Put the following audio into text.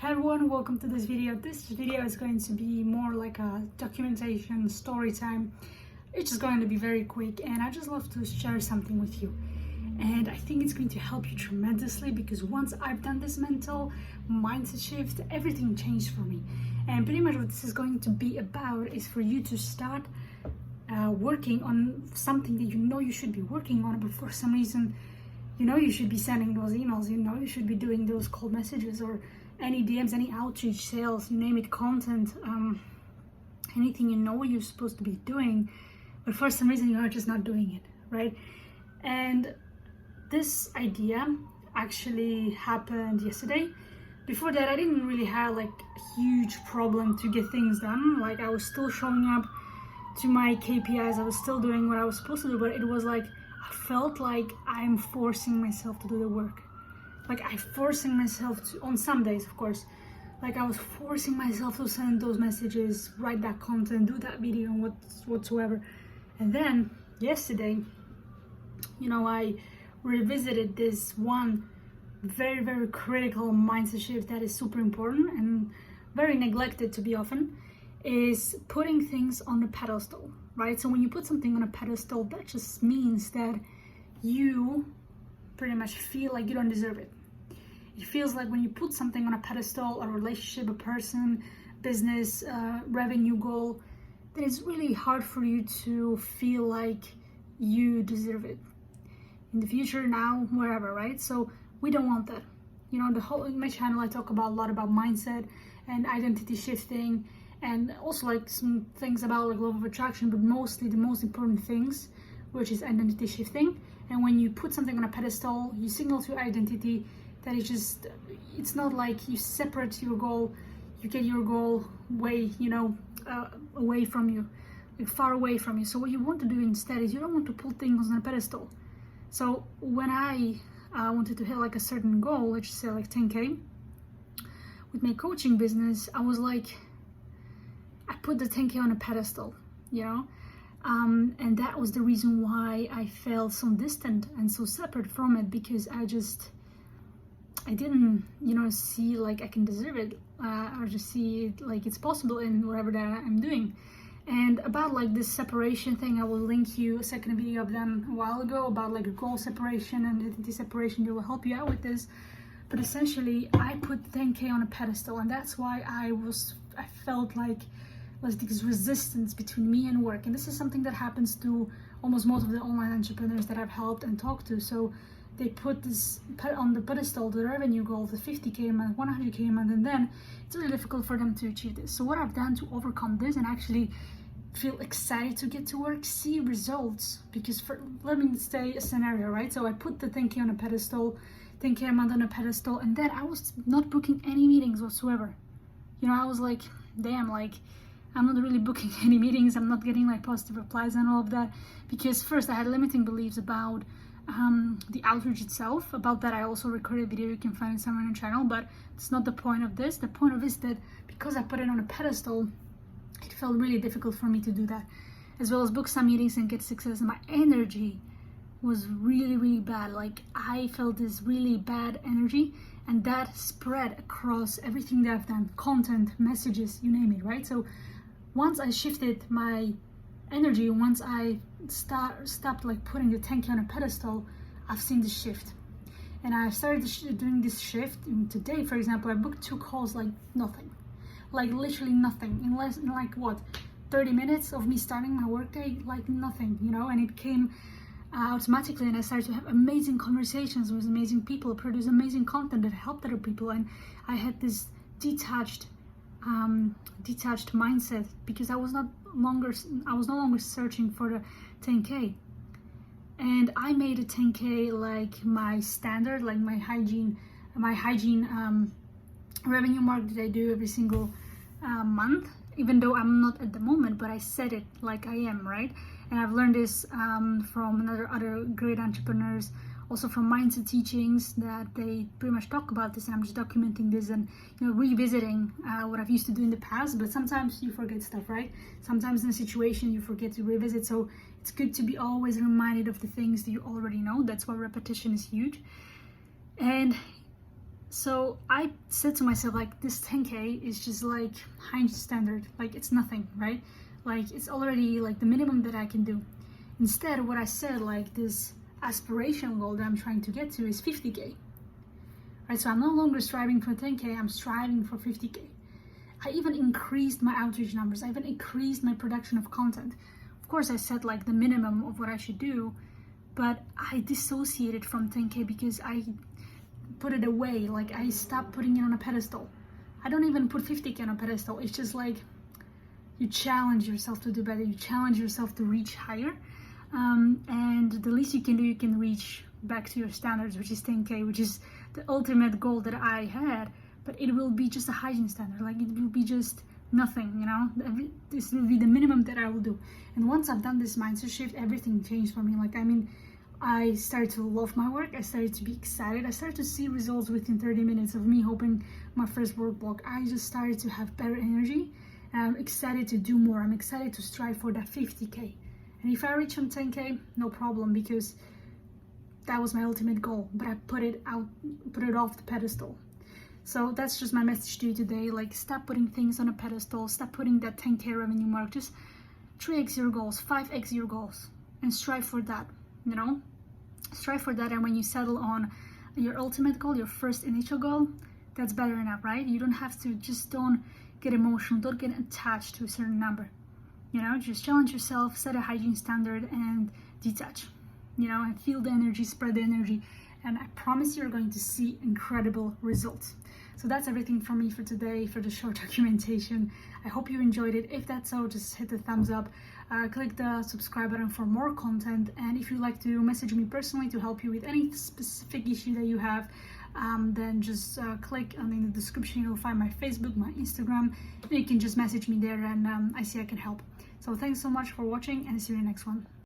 Hey everyone, welcome to this video. This video is going to be more like a documentation, story time. It's just going to be very quick and I just love to share something with you. And I think it's going to help you tremendously because once I've done this mental mindset shift, everything changed for me. And pretty much what this is going to be about is for you to start working on something that you know you should be working on, but for some reason, you know you should be sending those emails, you know you should be doing those cold messages or any DMs, any outreach, sales, you name it, content, anything you know you're supposed to be doing, but for some reason you're just not doing it, right? And this idea actually happened yesterday. Before that, I didn't really have like a huge problem to get things done. Like I was still showing up to my KPIs, I was still doing what I was supposed to do, but it was like, I felt like I'm forcing myself to do the work. Like I'm forcing myself to, on some days of course, like I was forcing myself to send those messages, write that content, do that video, whatsoever. And then yesterday, you know, I revisited this one very, very critical mindset shift that is super important and very neglected to be often, is putting things on a pedestal, right? So when you put something on a pedestal, that just means that you pretty much feel like you don't deserve it. It feels like when you put something on a pedestal, a relationship, a person, business, revenue goal, then it's really hard for you to feel like you deserve it in the future, now, wherever, right? So we don't want that. You know, in my channel I talk about a lot about mindset and identity shifting, and also like some things about like law of attraction, but mostly the most important things, which is identity shifting. And when you put something on a pedestal, you signal to your identity that it's not like you separate your goal, you get your goal way, you know, away from you, like far away from you. So what you want to do instead is you don't want to put things on a pedestal. So when I wanted to hit like a certain goal, let's just say like 10K with my coaching business, I was like, I put the 10K on a pedestal, you know? And that was the reason why I felt so distant and so separate from it, because I didn't, you know, see like I can deserve it, or just see it like it's possible in whatever that I'm doing. And about like this separation thing, I will link you a second video I've done a while ago about like a goal separation and identity separation that will help you out with this. But essentially, I put 10K on a pedestal, and that's why I felt like was this resistance between me and work. And this is something that happens to almost most of the online entrepreneurs that I've helped and talked to. So they put on the pedestal the revenue goal, the 50K a month, 100K a month, and then it's really difficult for them to achieve this. So what I've done to overcome this and actually feel excited to get to work, see results, because let me say a scenario, right? So I put the 10K on a pedestal, 10K a month on a pedestal, and then I was not booking any meetings whatsoever. You know, I was like, damn, like I'm not really booking any meetings, I'm not getting like positive replies and all of that, because first I had limiting beliefs about the outreach itself. About that I also recorded a video, you can find it somewhere on the channel, but it's not the point of this. The point of this is that because I put it on a pedestal, it felt really difficult for me to do that, as well as book some meetings and get success. My energy was really, really bad. Like I felt this really bad energy, and that spread across everything that I've done, content, messages, you name it, right? So once I shifted my energy, once I stopped like putting the 10K on a pedestal, I've seen the shift. And I started doing this shift. And today, for example, I booked 2 calls like nothing, like literally nothing, in like what, 30 minutes of me starting my workday, like nothing, you know. And it came automatically, and I started to have amazing conversations with amazing people, produce amazing content that helped other people, and I had this detached mindset because I was no longer searching for the 10K. And I made a 10K like my standard, like my hygiene revenue mark that I do every single month, even though I'm not at the moment, but I set it like I am, right? And I've learned this from other great entrepreneurs, also from mindset teachings, that they pretty much talk about this, and I'm just documenting this and, you know, revisiting what I've used to do in the past. But sometimes you forget stuff, right? Sometimes in a situation you forget to revisit, so it's good to be always reminded of the things that you already know. That's why repetition is huge. And So I said to myself, like, this 10K is just like high standard, like it's nothing, right? Like it's already like the minimum that I can do. Instead, what I said, like this aspirational goal that I'm trying to get to is 50K, right? So I'm no longer striving for 10K, I'm striving for 50K. I even increased my outreach numbers. I even increased my production of content. Of course, I set like the minimum of what I should do, but I dissociated from 10K because I put it away. Like I stopped putting it on a pedestal. I don't even put 50K on a pedestal. It's just like you challenge yourself to do better. You challenge yourself to reach higher. And the least you can do, you can reach back to your standards, which is 10K, which is the ultimate goal that I had. But it will be just a hygiene standard. Like it will be just nothing, you know. This will be the minimum that I will do. And once I've done this mindset shift, everything changed for me. Like, I mean, I started to love my work. I started to be excited. I started to see results within 30 minutes of me opening my first work block. I just started to have better energy. And I'm excited to do more. I'm excited to strive for that 50K. And if I reach on 10K, no problem, because that was my ultimate goal. But I put it off the pedestal. So that's just my message to you today. Like, stop putting things on a pedestal. Stop putting that 10K revenue mark. Just 3x your goals, 5x your goals, and strive for that, you know? Strive for that. And when you settle on your ultimate goal, your first initial goal, that's better enough, right? You don't have to, just don't get emotional. Don't get attached to a certain number. You know, just challenge yourself, set a hygiene standard, and detach, you know, and feel the energy, spread the energy. And I promise you're going to see incredible results. So that's everything from me for today, for the short documentation. I hope you enjoyed it. If that's so, just hit the thumbs up, click the subscribe button for more content. And if you'd like to message me personally to help you with any specific issue that you have, then just click on in the description. You'll find my Facebook, my Instagram, and you can just message me there, and I see I can help. So thanks so much for watching, and see you in the next one.